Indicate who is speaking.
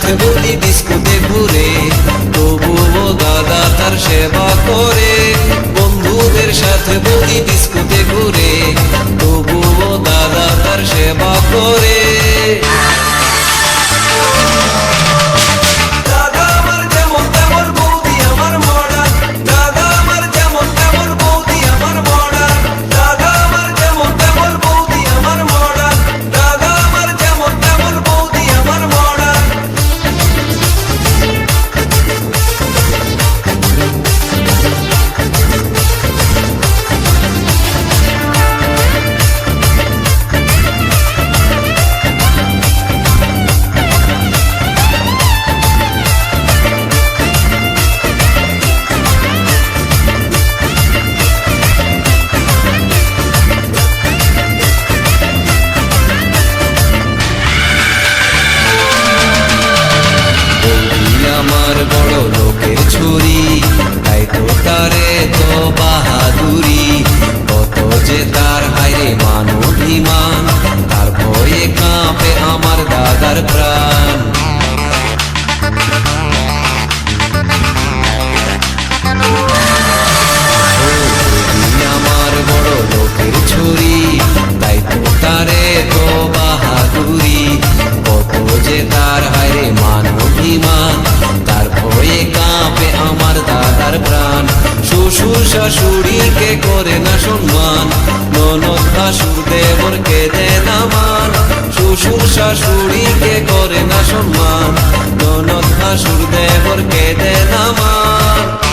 Speaker 1: সাথে বলি ডিস্কোতে ঘুরে, তবুও দাদা তার সেবা করে। বন্ধুদের সাথে বলি ডিস্কোতে ঘুরে, তবুও দাদা তার সেবা করে। আমার বড় লোকের ছুরি, তাই তো তারে তো বাহাদুরি। কত যে তার হায়রে মান অভিমান, তার ভয়ে কাঁপে আমার দাদার প্রাণ। আমার বড় লোকের ছুরি, তাই তো তারে তো বাহাদুরি। কত যে তার হায়রে মান অভিমান, তার ভয়ে কাঁপে আমার দাদার প্রাণ। শ্বশুর শাশুড়িকে করে না সম্মান, ননদ ভাসুর দেবরকে দেয় না মান। শ্বশুর শাশুড়িকে করে না সম্মান, ননদ ভাসুর দেবরকে দেয় না মান।